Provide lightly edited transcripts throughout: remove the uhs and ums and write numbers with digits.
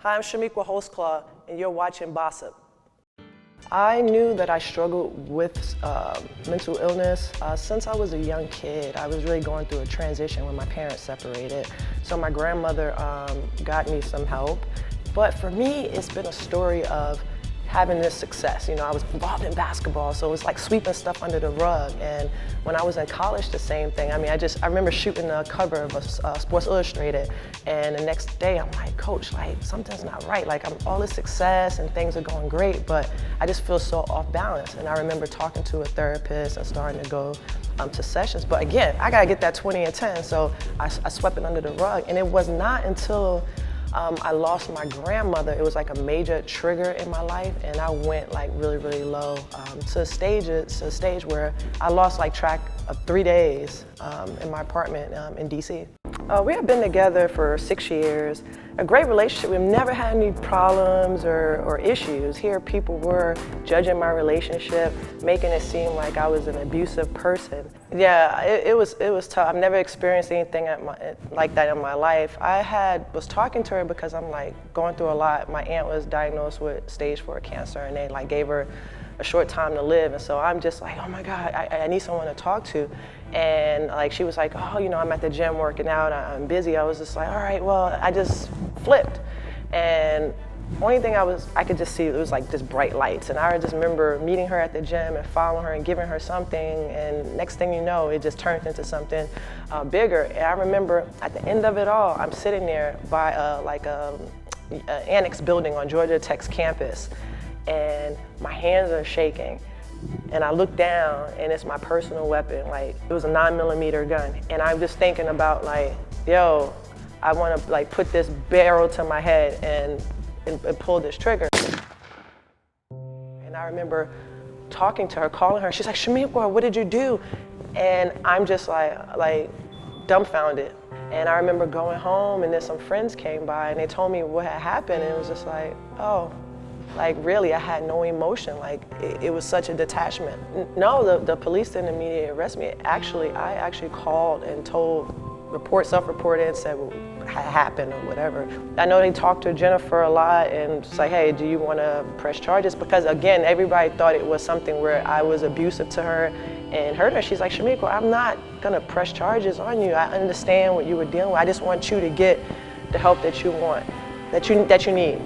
Hi, I'm Chamique Holdsclaw, and you're watching BOSSIP. I knew that I struggled with mental illness since I was a young kid. I was really going through a transition when my parents separated. So my grandmother got me some help. But for me, it's been a story of having this success. You know, I was involved in basketball, so it was like sweeping stuff under the rug. And when I was in college, the same thing. I mean, I remember shooting a cover of a Sports Illustrated, and the next day I'm like, Coach, like something's not right. Like I'm all this success and things are going great, but I just feel so off balance. And I remember talking to a therapist and starting to go to sessions. But again, I gotta get that 20 and 10, so I swept it under the rug. And it was not until I lost my grandmother. It was like a major trigger in my life, and I went like really, really low to a stage where I lost like track of 3 days in my apartment in DC. We have been together for 6 years. A great relationship. We've never had any problems or issues. Here, people were judging my relationship, making it seem like I was an abusive person. Yeah, it was tough. I've never experienced anything like that in my life. I was talking to her because I'm like going through a lot. My aunt was diagnosed with stage 4 cancer, and they like gave her a short time to live, and so I'm just like, oh my God, I need someone to talk to. And like she was like, oh, you know, I'm at the gym working out, I'm busy. I was just like, all right, well, I just flipped. And only thing I could just see, it was like just bright lights. And I just remember meeting her at the gym and following her and giving her something, and next thing you know, it just turned into something bigger. And I remember at the end of it all, I'm sitting there by an annex building on Georgia Tech's campus, and my hands are shaking. And I look down, and it's my personal weapon. Like, it was a 9mm gun. And I'm just thinking about like, yo, I want to like put this barrel to my head and pull this trigger. And I remember talking to her, calling her. She's like, Chamique, what did you do? And I'm just like dumbfounded. And I remember going home, and then some friends came by, and they told me what had happened. And it was just like, oh. Like really, I had no emotion. Like it was such a detachment. No, the police didn't immediately arrest me. I actually called and told, self-reported, and said what had happened or whatever. I know they talked to Jennifer a lot and it's like, hey, do you want to press charges? Because again, everybody thought it was something where I was abusive to her and hurt her. She's like, Chamique, I'm not gonna press charges on you. I understand what you were dealing with. I just want you to get the help that you want, that you need.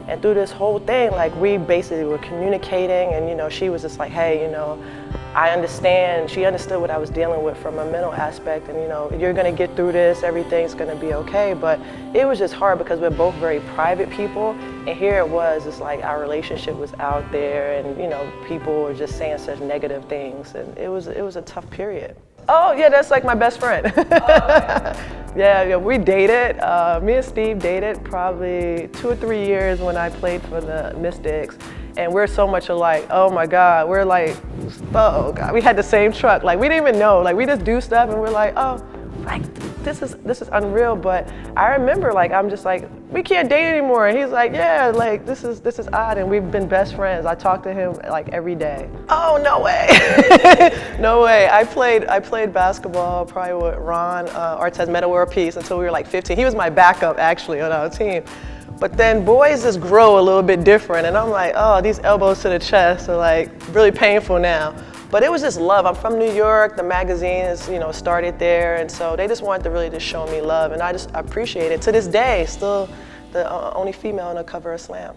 And through this whole thing, like we basically were communicating, and you know, she was just like, hey, you know, I understand. She understood what I was dealing with from a mental aspect, and you know, you're gonna get through this, everything's gonna be okay. But it was just hard because we're both very private people, and here it was, it's like our relationship was out there, and you know, people were just saying such negative things, and it was a tough period. Oh yeah, that's like my best friend. Yeah, we dated. Me and Steve dated probably 2 or 3 years when I played for the Mystics, and we're so much alike. Oh my God, we're like, oh God, we had the same truck. Like we didn't even know. Like we just do stuff, and we're like, oh, like this is unreal. But I remember, like I'm just like, we can't date anymore. And he's like, yeah, like this is odd, and we've been best friends. I talk to him like every day. Oh no way, no way. I played basketball probably with Ron Artest, Meta World Peace, until we were like 15. He was my backup actually on our team. But then boys just grow a little bit different, and I'm like, oh, these elbows to the chest are like really painful now. But it was just love. I'm from New York. The magazines, you know, started there, and so they just wanted to really just show me love, and I appreciate it. To this day, still the only female on the cover of Slam.